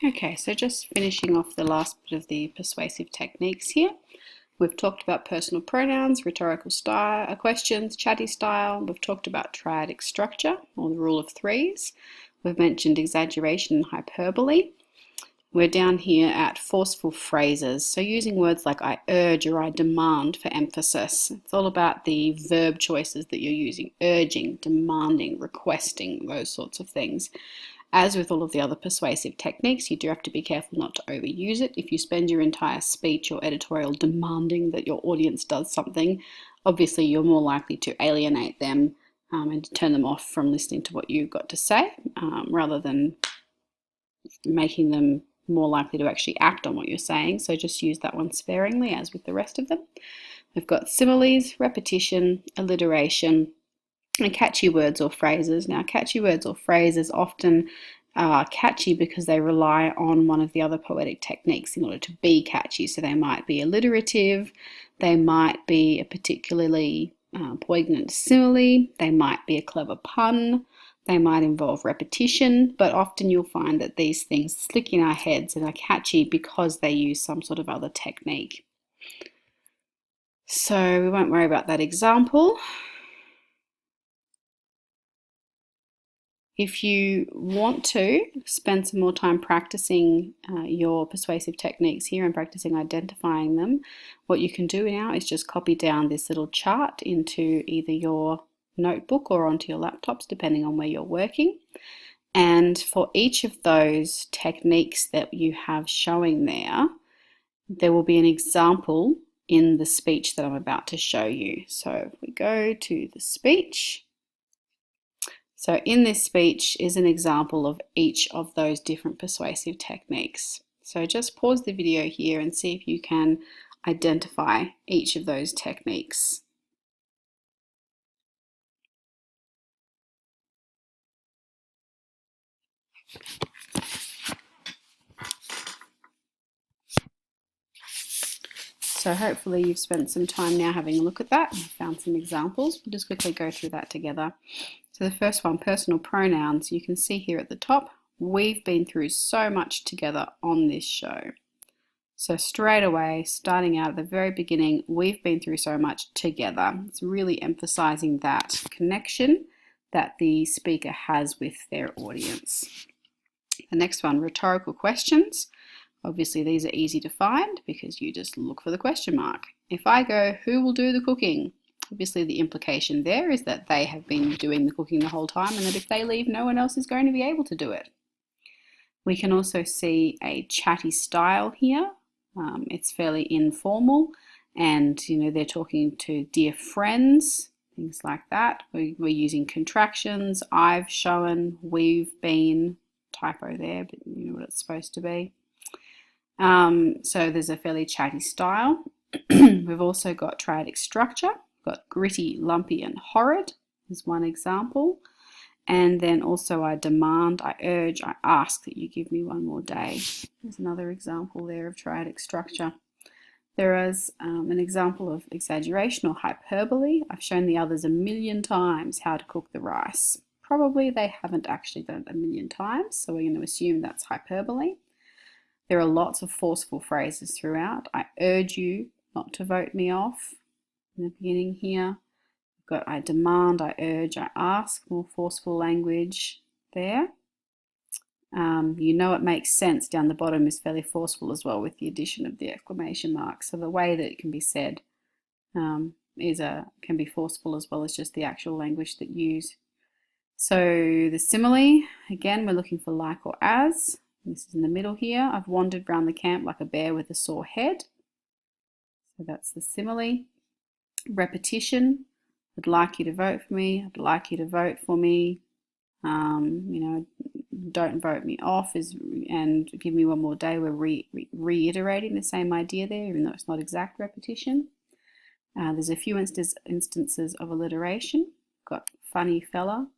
Okay, so just finishing off the last bit of the persuasive techniques here. We've talked about personal pronouns, rhetorical style, questions, chatty style. We've talked about triadic structure, or the rule of threes. We've mentioned exaggeration and hyperbole. We're down here at forceful phrases, so using words like I urge or I demand for emphasis. It's all about the verb choices that you're using: urging, demanding, requesting, those sorts of things. As with all of the other persuasive techniques, you do have to be careful not to overuse it. If you spend your entire speech or editorial demanding that your audience does something, obviously you're more likely to alienate them and to turn them off from listening to what you've got to say, rather than making them more likely to actually act on what you're saying. So just use that one sparingly, as with the rest of them. We've got similes, repetition, alliteration, and catchy words or phrases. Now, catchy words or phrases often are catchy because they rely on one of the other poetic techniques in order to be catchy. So they might be alliterative, they might be a particularly poignant simile, they might be a clever pun, they might involve repetition, but often you'll find that these things stick in our heads and are catchy because they use some sort of other technique. So we won't worry about that example. If you want to spend some more time practicing your persuasive techniques here and practicing identifying them, what you can do now is just copy down this little chart into either your notebook or onto your laptops, depending on where you're working. And for each of those techniques that you have showing there will be an example in the speech that I'm about to show you. So if we go to the speech, so in this speech is an example of each of those different persuasive techniques. So just pause the video here and see if you can identify each of those techniques. So hopefully you've spent some time now having a look at that and found some examples. We'll just quickly go through that together. So the first one, personal pronouns, you can see here at the top, we've been through so much together on this show. So straight away, starting out at the very beginning, we've been through so much together. It's really emphasizing that connection that the speaker has with their audience. The next one, rhetorical questions. Obviously these are easy to find because you just look for the question mark. If I go, who will do the cooking? Obviously the implication there is that they have been doing the cooking the whole time and that if they leave, no one else is going to be able to do it. We can also see a chatty style here. It's fairly informal and they're talking to dear friends, things like that. We're using contractions, I've shown, we've been, typo there, but you know what it's supposed to be. So there's a fairly chatty style. We've also got triadic structure. We've got gritty, lumpy, and horrid is one example. And then also I demand, I urge, I ask that you give me one more day. There's another example there of triadic structure. There is an example of exaggeration or hyperbole. I've shown the others a million times how to cook the rice. Probably they haven't actually done it a million times, so we're going to assume that's hyperbole. There are lots of forceful phrases throughout. I urge you not to vote me off in the beginning here. We've got I demand, I urge, I ask, more forceful language there. You know it makes sense down the bottom is fairly forceful as well with the addition of the exclamation mark. So the way that it can be said can be forceful as well as just the actual language that you use. So the simile, again, we're looking for like or as. This is in the middle here. I've wandered round the camp like a bear with a sore head. So that's the simile. Repetition. I'd like you to vote for me. I'd like you to vote for me. Don't vote me off and give me one more day. We're reiterating the same idea there, even though it's not exact repetition. There's a few instances of alliteration. We've got funny fella.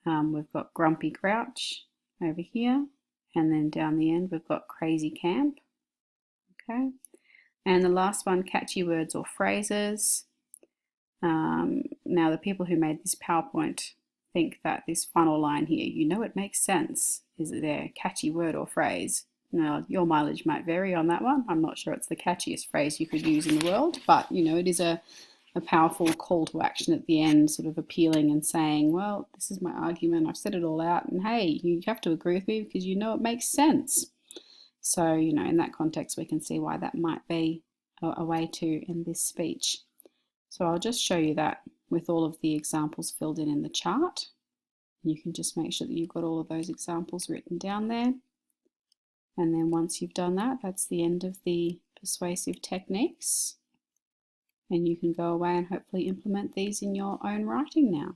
We've got grumpy grouch over here. And then down the end, we've got crazy camp. Okay. And the last one, catchy words or phrases. Now, the people who made this PowerPoint think that this final line here, you know it makes sense, is there a catchy word or phrase? Now, your mileage might vary on that one. I'm not sure it's the catchiest phrase you could use in the world, but you know, it is a powerful call to action at the end, sort of appealing and saying, well, this is my argument, I've said it all out, and hey, you have to agree with me because you know it makes sense. So, you know, in that context, we can see why that might be a way to end this speech. So I'll just show you that with all of the examples filled in the chart. You can just make sure that you've got all of those examples written down there. And then once you've done that, that's the end of the persuasive techniques. And you can go away and hopefully implement these in your own writing now.